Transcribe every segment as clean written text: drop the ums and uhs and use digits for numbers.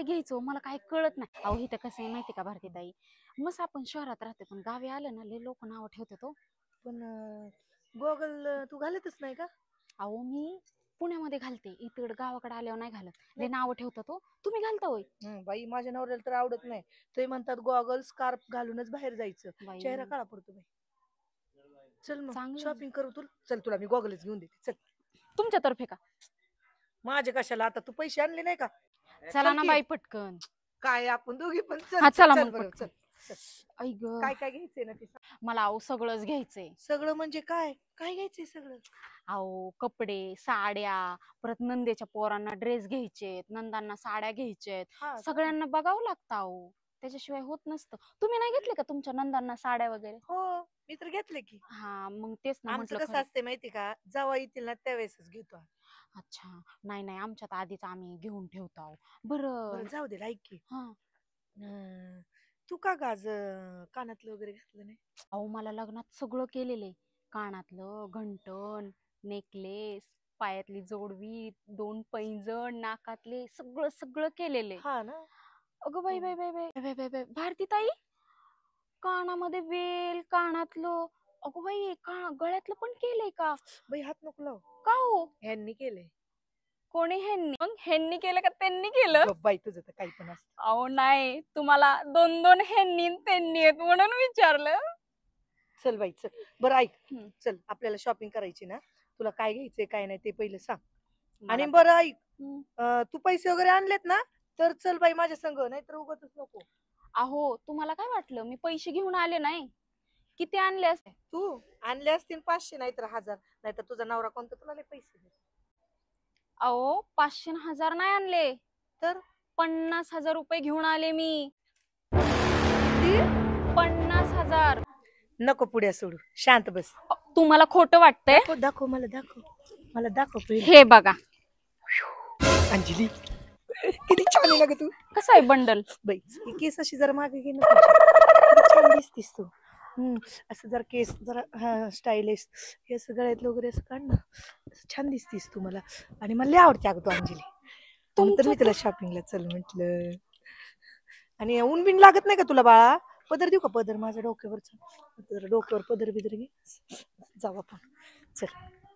काय घ्यायचं मला काय कळत नाही. अहो इथं कसं आहे माहिती का भारतीताई, मस्त आपण शहरात राहते पण गावी आलं ना लय लोक नाव ठेवतात तो. पण गॉगल तू घालतच नाही का? अहो मी पुण्यामध्ये घालते, इकडे गावाकडे आल्यावर नाही घालत. लय नाव ठेवतात तो. तुम्ही घालता होय? बाई माझ्या नवऱ्याला तर आवडत नाही. ते म्हणतात गॉगल स्कार्फ घालूनच बाहेर जायचं, बाई चेहरा काळा पडतो बाई. चल मग चांगलं शॉपिंग करू. चल तुला मी गॉगलच घेऊन देते. चल तुमच्यातर्फे का? माझे कशाला, आता तू पैसे आणले नाही का? चला चल ना की. बाई पटकन. काय आपण दोघी पण चल हा चल चला चल मग बरं पटकन. चल चल. ऐ ग काय काय घ्यायचंय ना ते सांग. मला अहो सगळंच घ्यायचंय. सगळं म्हणजे काय काय घ्यायचंय सगळं? अहो कपडे, साड्या, परत नंदेच्या पोरांना ड्रेस घ्यायचेत, नंदांना साड्या घ्यायचेत. हा का? सगळ्यांना बघावं लागतं अहो, त्याच्याशिवाय होत नसतं. तुम्ही नाही घेतले का तुमच्या नंदांना साड्या वगैरे? हो मी तर घेतले की. हा मग तेच ना आमचं म्हटलं कसं खरं. असते माहिती का, जेव्हा येतील ना त्यावेळेसच घेतो आम्ही. अच्छा, नाही नाही आमच्यात आधीच आम्ही घेऊन ठेवतो अहो. बरं बरं. जाऊ दे ऐक की. हा तू का गाज कानातलं वगैरे घातलं नाही? अहो मला लग्नात सगळं केलेलं आहे. कानातलं, घंटण, नेकलेस, पायातली जोडवी, 2 पैंजण, नाकातले सगळं सगळं केलेलं आहे. हा ना. अगं बाई बाई बाई बाई बाई बाई बाई भारती ताई, कानामध्ये वेल, कानातलं, अगं बाई गळ्यातलं पण केलंय का? बाई हात नको लाव. का हो? ह्यांनी केलंय. कोणी ह्यांनी? मग ह्यांनी केलं का त्यांनी केलं? गप्प बाई तुझं तर काही पण असतं. अहो नाही, तुम्हाला 2-2 ह्यांनी न त्यांनी आहेत म्हणून विचारलं. चल बाई चल. बरं ऐक, हम्म. चल आपल्याला शॉपिंग करायची ना, तुला काय घ्यायचंय काय नाही ते पहिलं सांग. आणि मला बरं ऐक, हम्म. तू पैसे वगैरे आणलेत ना, तर चल बाई माझ्या संग, नाहीतर उगाचच नको. अहो तुम्हाला काय वाटलं मी पैसे घेऊन आले नाही? किती आणले असते? तू आणले असतील 500 नाहीतर 1000, नाहीतर तुझा नवरा कोणता तुला लय पैसे दे. अहो 500 न 1000 नाही आणले, तर 50,000 रुपये घेऊन आले मी. किती? 50,000. नको पुढे सोडू, शांत बस. तुम्हाला खोटं वाटतंय? दाखव दाखव मला दाखव, मला दाखव पहिले. हे बघा. अंजली किती छान आहे ना ग तू. कसं आहे बंडल? बाई ही केस अशी जरा मागे घे ना तुझी. किती छान दिसतीस तू. असं जरा केस जरा स्टायलिश, हे असं गळ्यातलं वगैरे असं काढ ना, असं छान दिसतीस तू मला. आणि मला लय आवडते अगं तू अंजली. तर मी तुला शॉपिंगला चल म्हटलं. आणि ऊन बिन लागत नाही का तुला बाळा? पदर देऊ का? पदर माझ्या डोक्यावरचा, जरा डोक्यावर पदर बिदर घे. जाऊ आपण. चल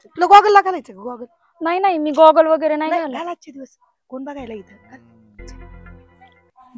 तुला गॉगल ला घालायचं का? गॉगल नाही नाही मी गॉगल वगैरे नाही घालत. घाल आजचे दिवस, कोण बघायला इथं.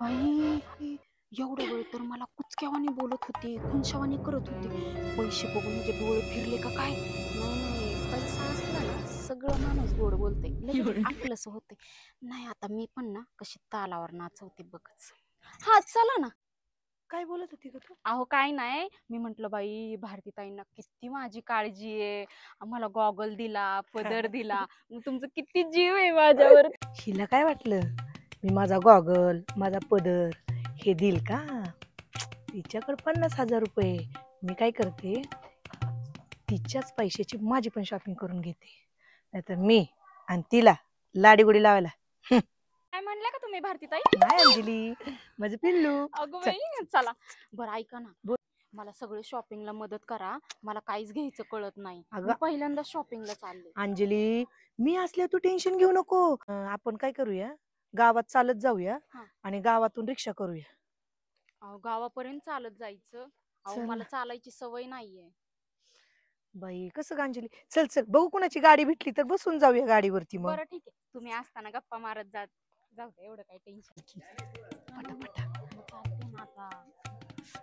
बाई एवढं वेळ तर मला कुचक्यावानी बोलत होते, खुनशावानी करत होते. पैसे बघून म्हणजे डोळे फिरले का काय? नाही नाही, पैसा असला ना सगळं माणूस गोड बोलते, लगेच आपलंच होते. नाही आता मी पण ना कशी तालावर नाचवते बघच. हा चला ना. काय बोलत होती ग तू? अहो काय नाही, मी म्हंटल बाई भारतीताईंना किती माझी काळजी आहे, आम्हाला गॉगल दिला, पदर दिला, मग तुमचं किती जीव आहे माझ्यावर. हिला काय वाटलं मी माझा गॉगल माझा पदर हे दिल का? तिच्याकडे 50,000 रुपये. मी काय करते, तिच्याच पैशाची माझी पण शॉपिंग करून घेते, नाहीतर मी आणि तिला लाडीगुडी लावायला. काय म्हणल्या का तुम्ही भारतीताई? नाही अंजली, माझं पिल्लू. अगं बाई चला. बरं ऐका ना, मला सगळे शॉपिंगला मदत करा, मला काहीच घ्यायचं कळत नाही. मी पहिल्यांदा शॉपिंगला चालले. अंजली मी असल्या तू टेन्शन घेऊ नको. आपण काय करूया, गावात चालत जाऊया आणि गावातून रिक्षा करूया. अहो गावापर्यंत चालत जायचं? अहो मला चालायची सवय नाहीये. बाई कसं ग अंजली, चल चल बघू कुणाची गाडी भेटली तर बसून जाऊया गाडीवरती. मग बरं ठीक आहे, तुम्ही असताना गप्पा मारत जाऊ दे, एवढं काही टेन्शन.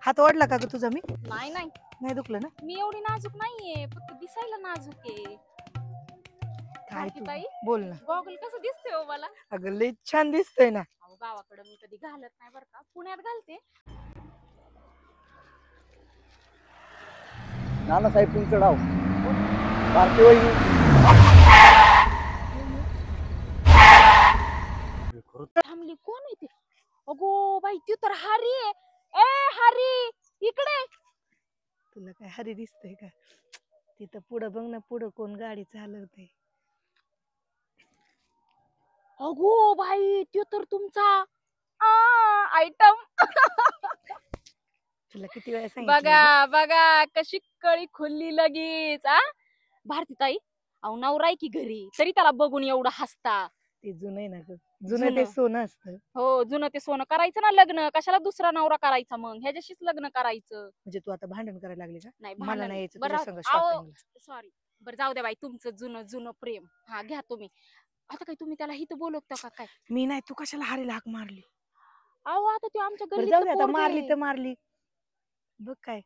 हात ओढला का ग तुझा? मी नाही नाही नाही दुखलं ना? मी एवढी नाजूक नाहीये, फक्त दिसायला नाजूक आहे. काय तू ताई बोल ना. गॉगल कसं दिसतंय हो मला? अगं लय छान दिसतंय ना. अहो गावाकडे मी कधी घालत नाही बरं का, पुण्यात घालते. नानासाहेब तुमचं नाव भारती वहिनी. थांबली, कोण आहे ती? अगो बाई ती तर हरी आहे. ए हरी इकडे. तुला काय हरी दिसतंय का? तिथं पुढं बघ ना, पुढं कोण गाडी चालवते. अगो बाई ती तर तुमचा आयटम. तुला किती वेळा सांगितलं? बघा बघा कशी कळी खुलली लगेच. भारतीताई, अहो नवरा आहे की घरी, तरी त्याला बघून एवढं हसता. ते जुनं आहे ना ग. जुनं ते सोनं असतं. हो जुनं ते सोनं करायचं ना लग्न, कशाला दुसरा नवरा करायचा मग, ह्याच्याशीच लग्न करायचं. म्हणजे तू आता भांडण करायला लागली का? नाही मला भांडण नाही यायचं बरं तुझ्या संग अहो शॉपिंगला. सॉरी बरं जाऊ द्या बाई, तुमचं जुनं जुनं प्रेम हा घ्या तुम्ही. आता काय तुम्ही त्याला हित बोलवता का काय? मी नाही, तू कशाला हारीला हाक मारली? अहो आता ते आमच्या बरं जाऊ दे, गल्लीतलं आता पोरगं मारली आहे. तर मारली. बघ काय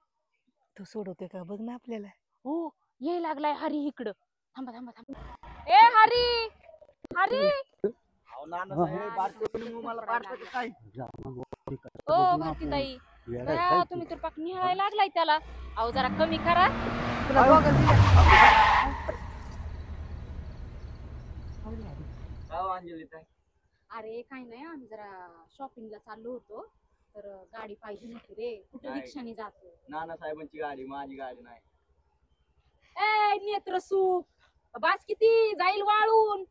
तो सोडवते का बघ ना आपल्याला. हो ये लागलाय हरी इकडं. थांबा थांबा थांबा. ए हरी हरी अहो नानासाहेब, बारके वहिनी मला पाडतात काय? ओ भारतीताई बया, तुम्ही तर पाक निहाळायला लागलाय त्याला. अहो जरा कमी करा. तुला गॉगल दिला? अंजली ताई, अरे काय नाही, आम्ही जरा शॉपिंगला चाललो होतो, तर गाडी पाहिजे होती रे. कुठे नाही. रिक्षाने जातो? नानासाहेबांची गाडी, माझी गाडी नाही. ए नेत्रसूप बास, किती जाईल वाळून.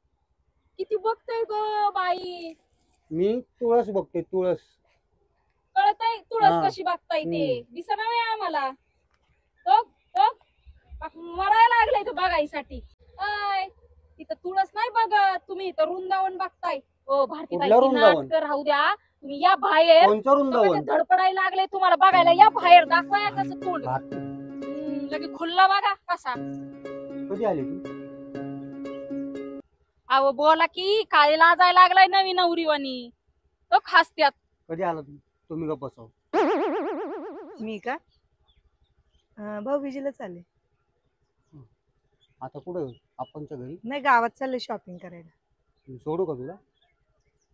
किती बघतोय ग बाई. मी तुळस बघते, तुळस. कळतय तुळस हा. कशी बघताय ते दिसना नाही आम्हाला. तो तो पाक मरायला लागलाय तो बघायसाठी. अय तिथं तुळस नाही बघत तुम्ही, इथं वृंदावन बघताय. ओ भारतीताई कुठलं वृंदावन? नाटक राहू द्या, तुम्ही या बाहेर. कोणचं वृंदावन? धडपडायला लागले तुम्हाला बघायला, या बाहेर दाखवा या कसं तोंड. भारती, लगे खुल्ला बघा कसा. कधी आली तू? अहो बोला की, काय लाजायला लागलाय नवीन नवरीवानी. तो खासत्यात. कधी आला तू? तुम्ही गप्प बसाव. मी का भाऊबीजेला चालले. आता कुठं? आपणच्या घरी? नाही, गावात चालले शॉपिंग करायला. मी सोडू का तुला?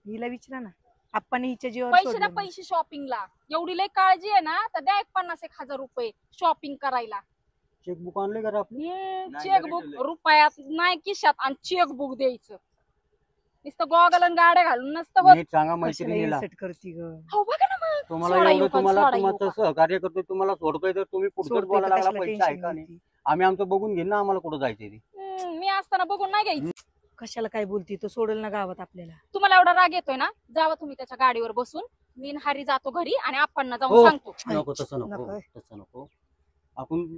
हिला विचारा ना, आपण हिच्या जीवावर पैसे सोडलं ना मग. पैसे शॉपिंगला. एवढी लय काळजी आहे ना, तर द्या 50,000 रुपये शॉपिंग करायला. चेकबुक आणले का रे आपली? चेकबुक घरी ठेवलंय. रुपयात नाही खिशात, आणि चेकबुक द्यायचं. नुसतं गॉगल आणि गाड्या घालून नसतं होत. नीट सांगा कशाला मैत्रिणीला. इन्सर्ट करती ग? हो बघा ना मग. तुम्हाला सोडा एवढं येऊ का, तुम्हाला सोडा येऊ तुमचं का? सहकार्य करतोय, तुम्हाला सोडतोय, तर तुम्ही पुढचं सोडते बोलायला तर लागला. कशाला पैसे टेन्शन ऐका नाही. घेती? आम्ही आमचं बघून घेईन ना, आम्हाला कुठं जायचंय ते. मी असताना बघून नाही घ्यायचं. कशाला काय बोलती? तो सोडेल ना गावात आपल्याला. तुम्हाला एवढा राग येतोय ना, जावा तुम्ही त्याच्या गाडीवर बसून. मी आणि हरी जातो घरी आणि आपण हो. जाऊन सांगतो. नको तसं नको, नको. तसं नको. आपण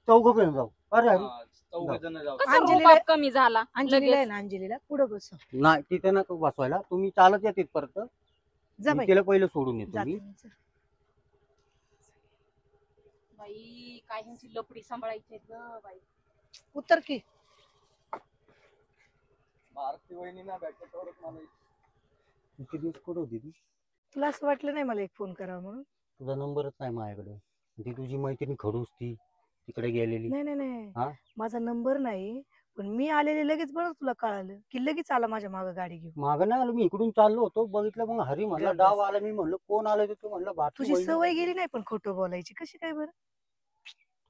चौघ पण जाऊ. अरे अरे. चौघजण जाऊ. कसं अंजलीला- रुबाब कमी झाला अंजलीला आहे लगेच. ना, अंजलीला पुढं बस. नाही तिथे नको बसवायला, तुम्ही चालत या तिथपर्यंत. जा मी बाई, तिला पहिलं सोडून येतो जाते मी. मी, चल. बाई काय ह्यांची लपडी सांभाळायची ग बाई. उतर की. भारती वहिनी ना भेटत तरच मला किती दिवस कुठं होती ती? तुला असं वाटलं नाही मला एक फोन करावा म्हणून? तुझा नंबरच नाही माझ्याकडे. ती तुझी मैत्रीण खडूस ती तिकडे गेलेली. नाही नाही नाही, हा? माझा नंबर नाही, पण मी आलेले लगेच बरं तुला कळालं की लगेच आला माझ्या मागं गाडी घेऊन. मागं नाही आलो, मी इकडून चाललो होतो, बघितलं मग हरी म्हणला गप्प डाव बस. आला. मी म्हणलं कोण आलं ते, तू म्हणलं भारती तुझी वहिनी. सवय गेली नाही पण खोटं बोलायची, कशी काय बरं?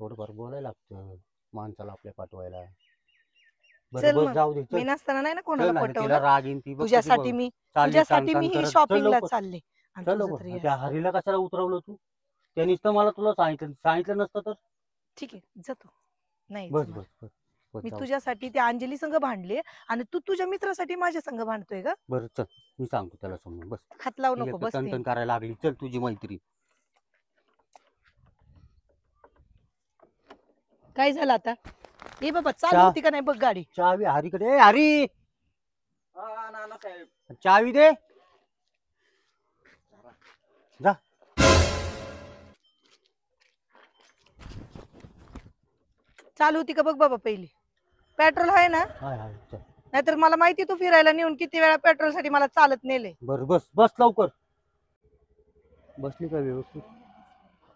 थोडंफार बोलायला लागतं माणसाला आपल्या पाठवायला. चल बरं बस मग. जाऊ दे, मी चल. नसताना नाही ना चल कोणाला नाही तर तिला पटवलं. राग येईन ती. बघ कशी तुझ्यासाठी बघ. मी चालली तुझ्यासाठी ताण मी ताण ही करत. चल शॉपिंगला लवकर. चालले आणि चल तुझं लवकर. तरी असं. त्या हरीला कशाला उतरवलं तू? त्यानीच तर मला तुला सांगितलं नसतं तर. ठीक आहे, जातो. नाही बस जमत. बस बस बस मी जाऊ. तुझ्यासाठी त्या अंजली संघ भांडले आणि तू तुझ्या मित्रासाठी माझ्या संघ भांडतोय का? बरं चल, मी सांगतो त्याला समजून. बस. हात लावू ती नको, एकटं बस तनतन करायला लागली. चल तुझी मैत्री. काय झालं आता? ए बाबा, चालू चहा. होती का नाही बघ गाडी? चावी हरीकडे. ए हरी, हा नानासाहेब. चावी दे. जा. चालू होती का बघ बाबा पहिली. पेट्रोल आहे ना? हाय हाय चल. नाहीतर मला माहिती तू फिरायला नेऊन किती वेळा पेट्रोल साठी मला चालत नेले. बरं बस बस लवकर. बसली का व्यवस्थित?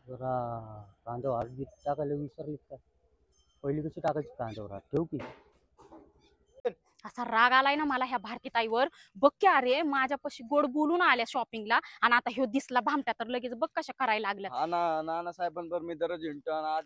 जरा कांद्यावर हात टाकायला विसरली का? पहिली कशी टाकायची कांद्यावर हात? ठेव की. असा राग आलाय ना मला ह्या भारतीताईवर. बघ की अरे, माझ्यापाशी गोड बोलून आल्या शॉपिंगला, आणि आता ह्यो दिसला भामट्या तर लगेच बघ कशा करायला लागल्या. हा ना, नानासाहेबांवर मी दररोज हिंडतो आणि आज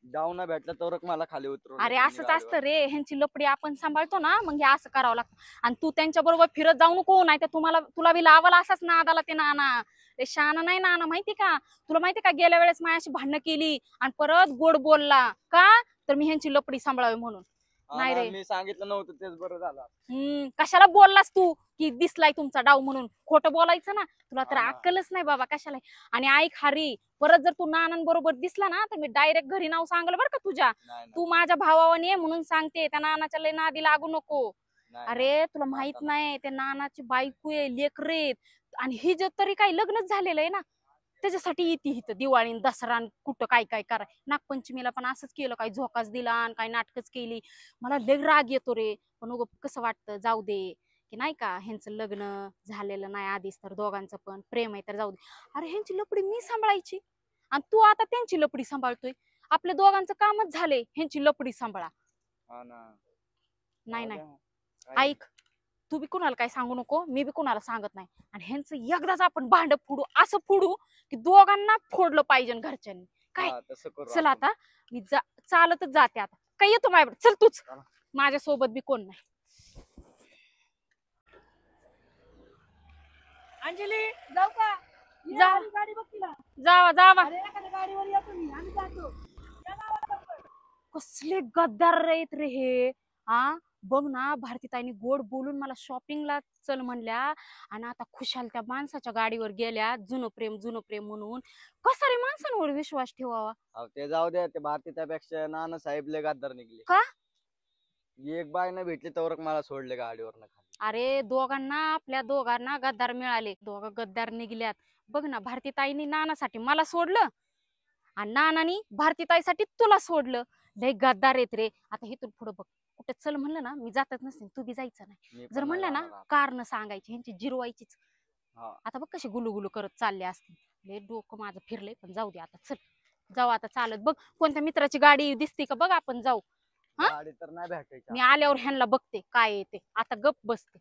डाव न भेटला तर मला खाली उतरवलं अरे त्यांनी असंच गाडीवर. असतं रे, ह्यांची लपडी आपण सांभाळतो ना, मग हे असं करावं लागतं. आणि तू त्यांच्या बरोबर फिरत जाऊ नको, नाही तर तुला बी लावाला असाच नादाला ते नाना. ते शहाणा नाही नाना, माहिती का? तुला माहिती का, गेल्या वेळेस माझ्याशी भांडणं केली आणि परत गोड बोलला का? तर मी ह्यांची लपडी सांभाळावी म्हणून. हा नाही ना, रे. मी सांगितलं नव्हतं तेच बरं झालं. कशाला बोललास तू की दिसलाय तुमचा डाव म्हणून? खोटं बोलायचं ना, तुला तर हा ना. अक्कलच नाही बाबा, कशाला. आणि ऐक हरी, परत जर तू नानांबरोबर दिसला ना, तर मी डायरेक्ट घरी नाव सांगलं बरं का तुझ्या. नाही तू माझ्या भावावानी आहे म्हणून सांगते, त्या नानाच्या लय नादी लागू नको. नाही, अरे तुला माहित आता नाही ते नानाची बायको आहे लेकरेत आणि हि जे तरी काही लग्नच झालेलं आहे ना त्याच्यासाठी येते इथं दिवाळी आणि दसरा आणि कुठं काय काय कराय नागपंचमीला पण असंच केलं काही झोकाच दिला आणि काही नाटकच केली मला लय राग येतो रे पण उगं कसं वाटतं जाऊ दे की नाही का ह्यांचं लग्न झालेलं नाही आधीच तर दोघांचं पण प्रेम आहे तर जाऊ दे अरे ह्यांची लपडी मी सांभाळायची आणि तू आता त्यांची लपडी सांभाळतोय आपल्या दोघांचं कामच झाले ह्यांची लपडी सांभाळा हा ना. नाही जाऊ नाही द्या. काय ऐक तू बी कुणाला काय सांगू नको मी बी कुणाला सांगत नाही आणि ह्यांचं एकदाच आपण भांड फोडू असं फोडू की दोघांना फोडलं पाहिजे घरच्यांनी काय हा, तसं करू चल आपण. आता मी चालतच जाते आता काय येतो माझ्याकडे चल तूच चला. माझ्यासोबत बी कोण नाही अंजली जाऊ का ये, जा. आली गाडी बघ तिला. जावा जावा अरे एखाद्या गाडीवर या तुम्ही आम्ही जातो या गावात लवकर. कसले गद्दार आहेत रे हे हा बघ ना भारतीताईने गोड बोलून मला शॉपिंगला चल म्हणल्या आणि आता खुशाल त्या माणसाच्या गाडीवर गेल्या जुनं प्रेम म्हणून कसा रे माणसांवर विश्वास ठेवावा अहो, ते जाऊ द्या ते भारतीतापेक्षा नाना साहेब लय गद्दार निघले. का? एक बाय न भेटली तर मला सोडले गाडीवर खाली. अरे दोघांना आपल्या दोघांना गद्दार मिळाले दोघं गद्दार निघल्यात बघ ना भारतीताईनी नानासाठी मला सोडलं आणि नानानी भारतीताईसाठी तुला सोडलं लय गद्दार येत रे आता इथून पुढे बघ कुठे चल म्हणलं ना मी जातच नसते तू बी जायचं नाही मी पण जर नाही म्हणलं ना जाणार आता. कारण सांगायची ह्यांची जिरवायचीच हा. आता बघ कशी गुलू करत चालले असते लय डोकं माझं फिरलंय पण जाऊ दे आता चल जाऊ आता चालत बघ कोणत्या मित्राची गाडी दिसते का बघ आपण जाऊ हा? गाडी तर नाही भेटायची. मी आल्यावर ह्यांना बघते काय येते आता गप बसते